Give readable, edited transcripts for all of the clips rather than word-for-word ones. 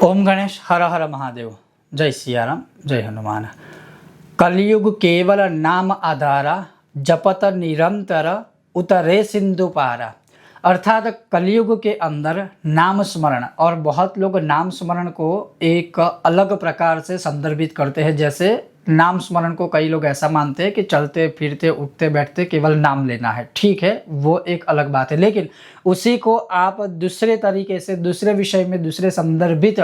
ओम गणेश हर हर महादेव। जय सियाराम, जय हनुमान। कलयुग केवल नाम आधारा, जपत निरंतर उतरे सिंधु पारा। अर्थात कलयुग के अंदर नाम स्मरण, और बहुत लोग नाम स्मरण को एक अलग प्रकार से संदर्भित करते हैं। जैसे नाम स्मरण को कई लोग ऐसा मानते हैं कि चलते फिरते उठते बैठते केवल नाम लेना है। ठीक है, वो एक अलग बात है, लेकिन उसी को आप दूसरे तरीके से, दूसरे विषय में, दूसरे संदर्भित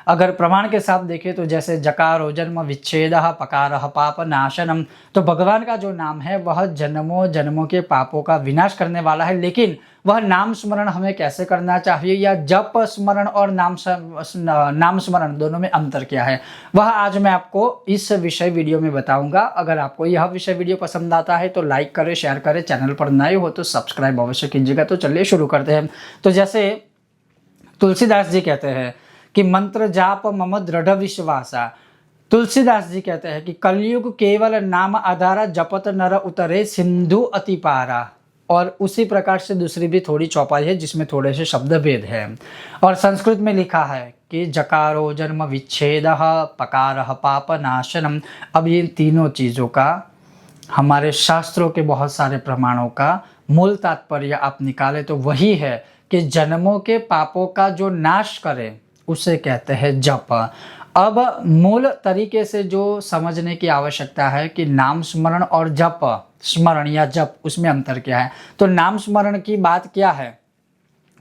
अगर प्रमाण के साथ देखें तो जैसे जकारो जन्म विच्छेदः पकारः पाप नाशनम, तो भगवान का जो नाम है वह जन्मों जन्मों के पापों का विनाश करने वाला है। लेकिन वह नाम स्मरण हमें कैसे करना चाहिए, या जप स्मरण और नाम स्मरण दोनों में अंतर क्या है, वह आज मैं आपको इस विषय वीडियो में बताऊंगा। अगर आपको यह विषय वीडियो पसंद आता है तो लाइक करें, शेयर करें, चैनल पर नए हो तो सब्सक्राइब अवश्य कीजिएगा। तो चलिए शुरू करते हैं। तो जैसे तुलसीदास जी कहते हैं कि मंत्र जाप मम दृढ़ विश्वासा। तुलसीदास जी कहते हैं कि कलयुग केवल नाम आधारा, जपत नर उतरे सिंधु अति पारा। और उसी प्रकार से दूसरी भी थोड़ी चौपाई है जिसमें थोड़े से शब्द भेद है। और संस्कृत में लिखा है कि जकारो जन्म विच्छेदः पकारः पाप नाशनम। अब ये तीनों चीज़ों का, हमारे शास्त्रों के बहुत सारे प्रमाणों का मूल तात्पर्य आप निकाले तो वही है कि जन्मों के पापों का जो नाश करे उसे कहते हैं जप। अब मूल तरीके से जो समझने की आवश्यकता है कि नाम स्मरण और जप स्मरण या जप, उसमें अंतर क्या है। तो नाम स्मरण की बात क्या है,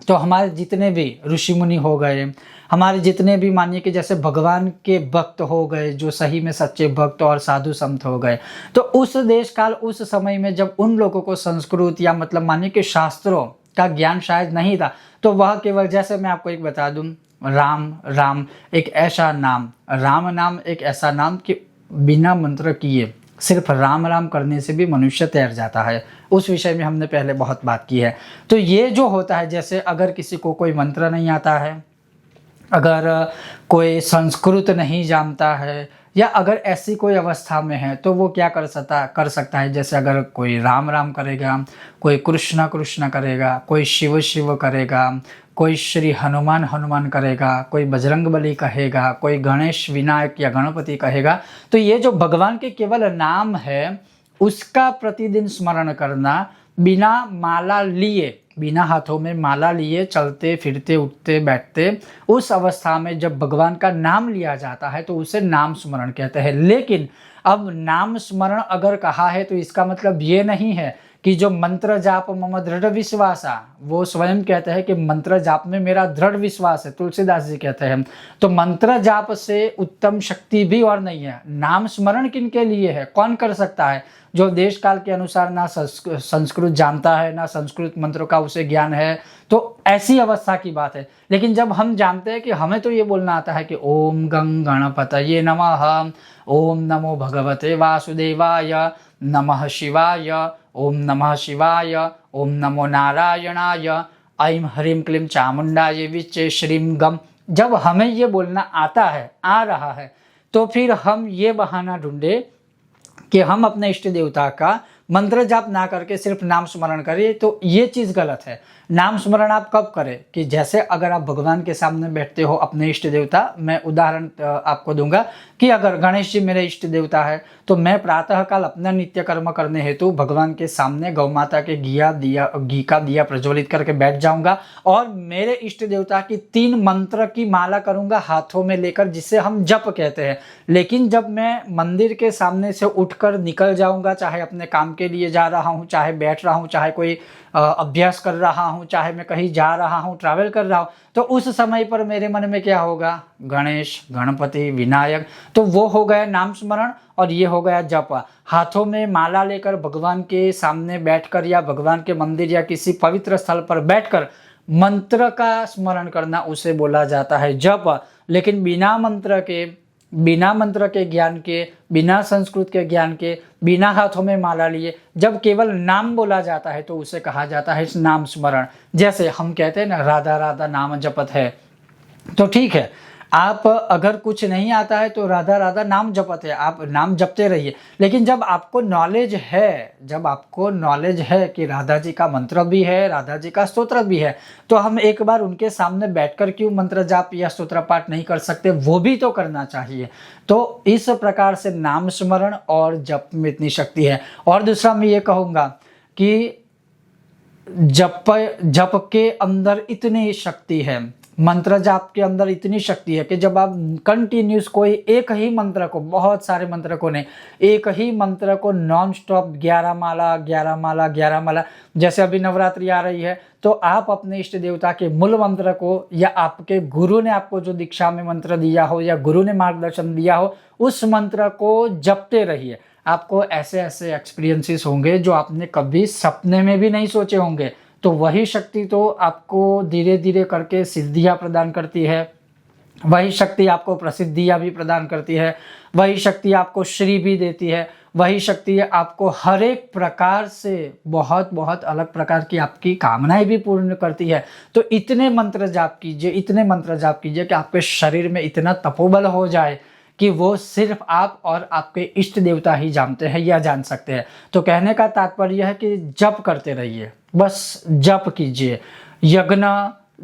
तो हमारे जितने भी ऋषि मुनि हो गए, हमारे जितने भी, मानिए कि जैसे भगवान के भक्त हो गए, जो सही में सच्चे भक्त और साधु संत हो गए, तो उस देश काल, उस समय में जब उन लोगों को संस्कृत या मतलब मानिए कि शास्त्रों का ज्ञान शायद नहीं था, तो वह केवल, जैसे मैं आपको एक बता दूं, राम एक ऐसा नाम, राम नाम एक ऐसा नाम कि बिना मंत्र किए सिर्फ राम राम करने से भी मनुष्य तैर जाता है। उस विषय में हमने पहले बहुत बात की है। तो ये जो होता है, जैसे अगर किसी को कोई मंत्र नहीं आता है, अगर कोई संस्कृत नहीं जानता है, या अगर ऐसी कोई अवस्था में है, तो वो क्या कर सकता है। जैसे अगर कोई राम राम करेगा, कोई कृष्ण कृष्ण करेगा, कोई शिव शिव करेगा, कोई श्री हनुमान हनुमान करेगा, कोई बजरंग बली कहेगा, कोई गणेश विनायक या गणपति कहेगा, तो ये जो भगवान के केवल नाम है उसका प्रतिदिन स्मरण करना, बिना माला लिए, बिना हाथों में माला लिए, चलते फिरते उठते बैठते, उस अवस्था में जब भगवान का नाम लिया जाता है तो उसे नाम स्मरण कहते हैं। लेकिन अब नाम स्मरण अगर कहा है तो इसका मतलब ये नहीं है कि जो मंत्र जाप मम दृढ़ विश्वासा, वो स्वयं कहते हैं कि मंत्र जाप में मेरा दृढ़ विश्वास है। तुलसीदास जी कहते हैं, तो मंत्र जाप से उत्तम शक्ति भी और नहीं है। नाम स्मरण किनके लिए है, कौन कर सकता है, जो देश काल के अनुसार ना संस्कृत जानता है, ना संस्कृत मंत्रों का उसे ज्ञान है, तो ऐसी अवस्था की बात है। लेकिन जब हम जानते हैं कि हमें तो ये बोलना आता है कि ओम गं गणपतये नमः, ओम नमो भगवते वासुदेवाय, नमः शिवाय, ओम नमः शिवाय, ओम नमो नारायणाय, ऐं ह्रीं क्लीं चामुंडाय विच्चे श्रीं गम, जब हमें ये बोलना आता है, आ रहा है, तो फिर हम ये बहाना ढूंढे कि हम अपने इष्ट देवता का मंत्र जाप ना करके सिर्फ नाम स्मरण करें, तो ये चीज़ गलत है। नाम स्मरण आप कब करें, कि जैसे अगर आप भगवान के सामने बैठते हो, अपने इष्ट देवता, मैं उदाहरण आपको दूंगा कि अगर गणेश जी मेरे इष्ट देवता है, तो मैं प्रातःकाल अपना नित्य कर्म करने हेतु भगवान के सामने गौ माता के घी का दिया प्रज्वलित करके बैठ जाऊंगा, और मेरे इष्ट देवता की 3 मंत्र की माला करूंगा हाथों में लेकर, जिसे हम जप कहते हैं। लेकिन जब मैं मंदिर के सामने से उठकर निकल जाऊंगा, चाहे अपने काम के लिए जा रहा हूं, चाहे बैठ रहा हूं, चाहे कोई अभ्यास कर रहा हूं, चाहे मैं कहीं जा रहा हूं, ट्रैवल कर रहा हूं, तो उस समय पर मेरे मन में क्या होगा, गणेश, गणपति, विनायक, तो वो हो गया नाम स्मरण, और ये हो गया जप। हाथों में माला लेकर भगवान के सामने बैठकर, या भगवान के मंदिर या किसी पवित्र स्थल पर बैठकर मंत्र का स्मरण करना, उसे बोला जाता है जप। लेकिन बिना मंत्र के ज्ञान के, बिना संस्कृत के ज्ञान के, बिना हाथों में माला लिए जब केवल नाम बोला जाता है तो उसे कहा जाता है नाम स्मरण। जैसे हम कहते हैं ना, राधा राधा नाम जपत है, तो ठीक है, आप अगर कुछ नहीं आता है तो राधा राधा नाम जपते हैं, आप नाम जपते रहिए। लेकिन जब आपको नॉलेज है, जब आपको नॉलेज है कि राधा जी का मंत्र भी है, राधा जी का स्तोत्र भी है, तो हम एक बार उनके सामने बैठकर क्यों मंत्र जाप या स्तोत्र पाठ नहीं कर सकते, वो भी तो करना चाहिए। तो इस प्रकार से नाम स्मरण और जप में इतनी शक्ति है। और दूसरा मैं ये कहूँगा कि जप के अंदर इतनी शक्ति है, मंत्र जाप के अंदर इतनी शक्ति है कि जब आप कंटिन्यूस कोई एक ही मंत्र को, बहुत सारे मंत्र को नहीं, एक ही मंत्र को नॉन स्टॉप 11 माला 11 माला 11 माला, जैसे अभी नवरात्रि आ रही है तो आप अपने इष्ट देवता के मूल मंत्र को, या आपके गुरु ने आपको जो दीक्षा में मंत्र दिया हो या गुरु ने मार्गदर्शन दिया हो, उस मंत्र को जपते रहिए। आपको ऐसे ऐसे एक्सपीरियंसेस होंगे जो आपने कभी सपने में भी नहीं सोचे होंगे। तो वही शक्ति तो आपको धीरे धीरे करके सिद्धियां प्रदान करती है, वही शक्ति आपको प्रसिद्धियां भी प्रदान करती है, वही शक्ति आपको श्री भी देती है, वही शक्ति आपको हर एक प्रकार से बहुत बहुत अलग प्रकार की आपकी कामनाएं भी पूर्ण करती है। तो इतने मंत्र जाप कीजिए, इतने मंत्र जाप कीजिए कि आपके शरीर में इतना तपोबल हो जाए कि वो सिर्फ आप और आपके इष्ट देवता ही जानते हैं या जान सकते हैं। तो कहने का तात्पर्य है कि जप करते रहिए, बस जप कीजिए। यज्ञ,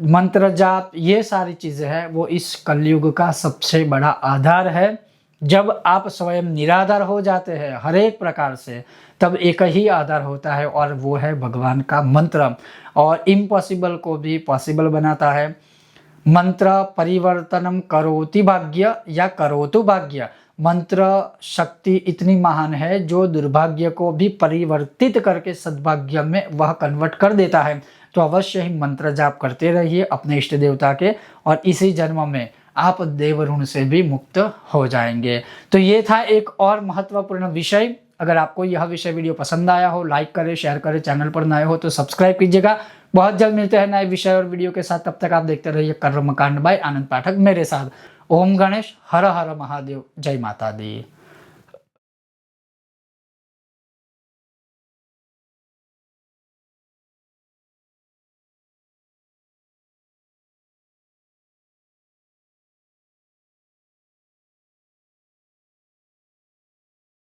मंत्र जाप, ये सारी चीज़ें हैं वो इस कलयुग का सबसे बड़ा आधार है। जब आप स्वयं निराधार हो जाते हैं हर एक प्रकार से, तब एक ही आधार होता है और वो है भगवान का मंत्र, और इम्पॉसिबल को भी पॉसिबल बनाता है। मंत्र परिवर्तनम करोति भाग्य या करोतु भाग्य। मंत्र शक्ति इतनी महान है जो दुर्भाग्य को भी परिवर्तित करके सद्भाग्य में वह कन्वर्ट कर देता है। तो अवश्य ही मंत्र जाप करते रहिए अपने इष्ट देवता के, और इसी जन्म में आप देव ऋण से भी मुक्त हो जाएंगे। तो ये था एक और महत्वपूर्ण विषय। अगर आपको यह विषय वीडियो पसंद आया हो, लाइक करें, शेयर करें, चैनल पर नए हो तो सब्सक्राइब कीजिएगा। बहुत जल्द मिलते हैं नए विषय और वीडियो के साथ। तब तक आप देखते रहिए कर्मकांड बाय आनंद पाठक मेरे साथ। ओम गणेश, हर हर महादेव, जय माता दी।